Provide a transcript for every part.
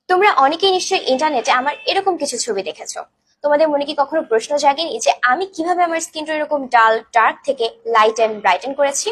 তোমরা অনেকেই নিশ্চয়ই ইন্টারনেটে আমার এরকম কিছু ছবি দেখেছো। তোমাদের মনে কি কখনো প্রশ্ন জাগেনি যে আমি কিভাবে আমার স্কিনটা এরকম ডাল ডার্ক থেকে লাইট এন্ড ব্রাইটেন করেছি?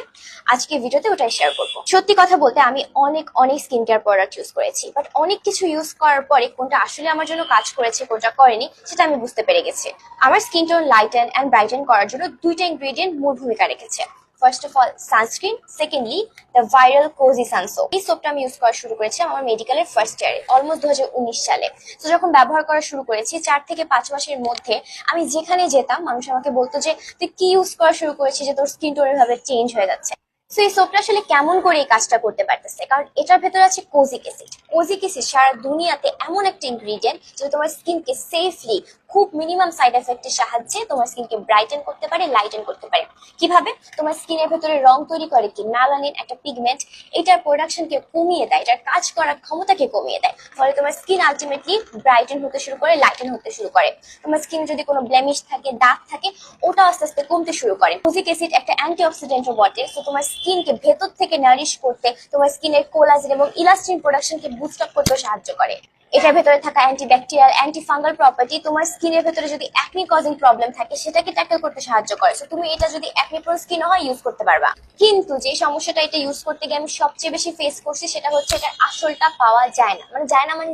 আজকে ভিডিওতে ওটাই শেয়ার করবো। সত্যি কথা বলতে আমি অনেক অনেক স্কিন কেয়ার প্রোডাক্ট ইউজ করেছি, বাট অনেক কিছু ইউজ করার পরে কোনটা আসলে আমার জন্য কাজ করেছে কোনটা করেনি সেটা আমি বুঝতে পেরে গেছি। আমার skin tone lighten and brighten করার জন্য দুইটা ইনগ্রেডিয়েন্ট মূল ভূমিকা রেখেছে। First of all sunscreen, secondly the viral Kojie San soap. এই সোপটা আমি ইউজ করা শুরু করেছিলাম আমার মেডিকেলের ফার্স্ট ইয়ারে, অলমোস্ট 2019 সালে। তো যখন ব্যবহার করা শুরু করেছি 4 থেকে 5 মাসের মধ্যে আমি যেখানে যেতাম মানুষ আমাকে বলতো যে তুই কি ইউজ করা শুরু করেছিস যে তোর স্কিন টোন এভাবে চেঞ্জ হয়ে যাচ্ছে। তো এই সোপটা আসলে কেমন করে এই কাজটা করতে পারতেছে, কারণ এটার ভেতরে আছে কোজিক অ্যাসিড। কোজিক অ্যাসিড সারা দুনিয়াতে এমন একটা ইনগ্রিডিয়েন্ট যেটা তোমার স্কিনকে সেফলি খুব মিনিমাম সাইড এফেক্টের সাহায্যে তোমার স্কিনকে ব্রাইটেন করতে পারে, লাইটেন করতে পারে। কিভাবে? তোমার স্কিনের ভেতরে রং তৈরি করে কি ম্যালানিন, একটা পিগমেন্ট, এটার প্রোডাকশনকে কমিয়ে দেয়, এটার কাজ করার ক্ষমতাকে কমিয়ে দেয়। ফলে তোমার স্কিন আলটিমেটলি ব্রাইটেন হতে শুরু করে, লাইটেন হতে শুরু করে। তোমার স্কিনে যদি কোনো ব্লেমিশ থাকে, দাগ থাকে, ওটা আস্তে আস্তে কমতে শুরু করে। কোজিক অ্যাসিড একটা অ্যান্টিঅক্সিডেন্টও বটে, সো তোমার স্কিনকে ভেতর থেকে নারিশ করতে, তোমার স্কিনের কোলাজেন এবং ইলাস্টিন প্রোডাকশনকে বুস্ট আপ করতে সাহায্য করে। এটার ভেতরে থাকা অ্যান্টিব্যাকটেরিয়াল, অ্যান্টি ফাঙ্গাল প্রপার্টি তোমার স্কিনের ভেতরে যদি অ্যাকনি কজিং প্রবলেম থাকে সেটাকে ট্যাকেল করতে সাহায্য করে। সো তুমি এটা যদি অ্যাকনি প্রোন স্কিন হয় ইউজ করতে পারবা। কিন্তু যে সমস্যাটা এটা ইউজ করতে গিয়ে আমি সবচেয়ে বেশি ফেস করছি সেটা হচ্ছে এটার আসলটা পাওয়া যায় না, মানে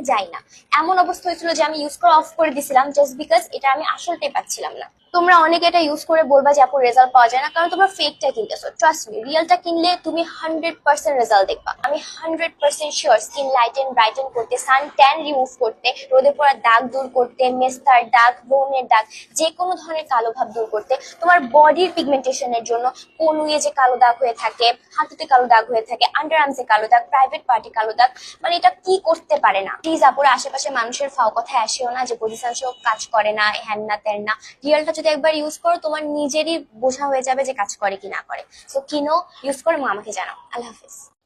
যায় না। এমন অবস্থা হয়েছিল যে আমি ইউজ করা অফ করে দিছিলাম জাস্ট বিকজ এটা আমি আসলটাই পাচ্ছিলাম না। তোমরা অনেকে এটা ইউজ করে বলবা যে আপু রেজাল্ট পাওয়া যায় না, কারণ তোমরা ফেকটা কিনতেছো। ট্রাস্ট মি, রিয়েলটা কিনলে তুমি 100% রেজাল্ট দেখবা। আমি 100% শিওর স্কিন লাইটেন ব্রাইটেন করতে, সান ট্যান রিমুভ করতে, রোদে পড়া দাগ দূর করতে, মেস্তার দাগ, ব্রণের দাগ, যে কোনো ধরনের কালো ভাব দূর করতে, তোমার বডির পিগমেন্টেশনের জন্য কনুয়ে যে কালো দাগ হয়ে থাকে, হাঁটুতে কালো দাগ হয়ে থাকে, আন্ডার আর্মসে কালো দাগ, প্রাইভেট পার্টি কালো দাগ, মানে এটা কি করতে পারে না? প্লিজ আপুরা আশেপাশে মানুষের ফাও কথা আসেও না যে পজিশন সব কাজ করে না, হ্যান না ত্যান না। রিয়েলটা যদি একবার ইউজ করো তোমার নিজেরই বোঝা হয়ে যাবে যে কাজ করে কি না করে। সো কিনো, ইউজ করে আমাকে জানাও। আল্লাহ হাফিজ।